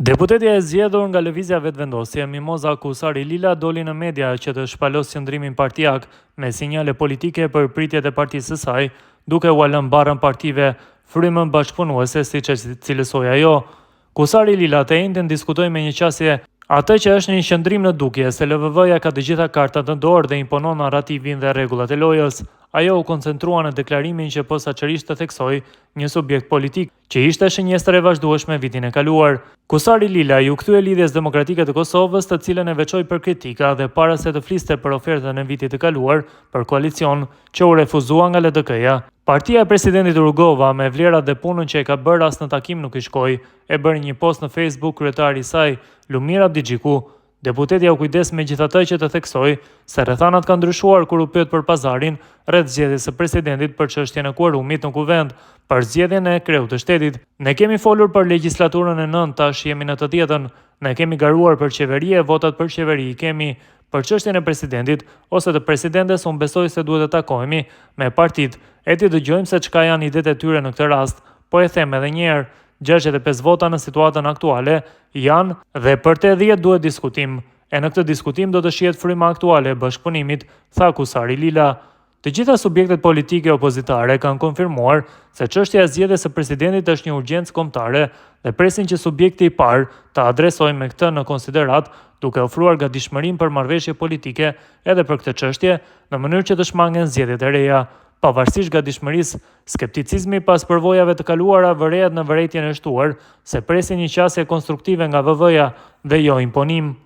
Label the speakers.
Speaker 1: Deputetja e zgjedhur nga lëvizja vetëvendosje, Mimoza Kusari Lila, doli në media që të shpalos qëndrimin partijak me sinjale politike për pritjet e partisë së saj, duke u lënë barrën partive frymën bashkëpunuese siç e cilësoi ajo. Kusari Lila të njëjtën diskutoi me një qasje atë që është një qëndrim në dukje se LVV-ja ka të gjitha kartat në dorë dhe imponon narrativin dhe rregullat e lojës. Ajo u koncentrua në deklarimin që posaçërisht të theksoi një subjekt politik që ishte shënjestër e vazhdueshme vitin e kaluar. Kusari Lila ju kthye Lidhjes Demokratike të Kosovës, të cilën e veçoi për kritika dhe para se të fliste për ofertën e vitit të kaluar për koalicion që u refuzua nga LDK-ja. Partia e presidentit Rugova, me vlerat dhe punën që e ka bërë, as në takim nuk i shkoi, e bëri një post në Facebook kryetari i saj, Lumir Abdigjiku. Deputetja u kujdes megjithatë që të theksoi se rrethanat kanë ndryshuar kur u pyet për pazarin rreth zgjedhjes së presidentit për çështjen e kuorumit në kuvend për zgjedhjen e kreut të shtetit. Ne kemi folur për legjislaturën e 9, tash jemi në të 10-ën. Ne kemi garuar për qeveri e votat për qeveri i kemi. Për çështjen e presidentit ose të presidentes, unë besoj se duhet të takohemi me partitë, e të dëgjojmë se çka janë idetë e tyre në këtë rast, po e them edhe një herë. 65 vota në situatën aktuale janë dhe për të 10 duhet diskutim. E në këtë diskutim do të shihet fryma aktuale e bashkëpunimit, tha Kusari Lila. Të gjitha subjektet politike opozitare kanë konfirmuar se çështja e zgjedhjes së presidentit është një urgjencë kombëtare dhe presin që subjekti i parë të adresojë me këtë në konsiderat, duke ofruar gatishmërinë për marrëveshje politike edhe për këtë çështje në mënyrë që të shmangen zgjedhjet e reja. Pavarësisht gatishmërisë, skepticizmi pas përvojave të kaluara vërehet në vërejtjen e shtuar se presin një qasje konstruktive nga VV-ja dhe jo imponim.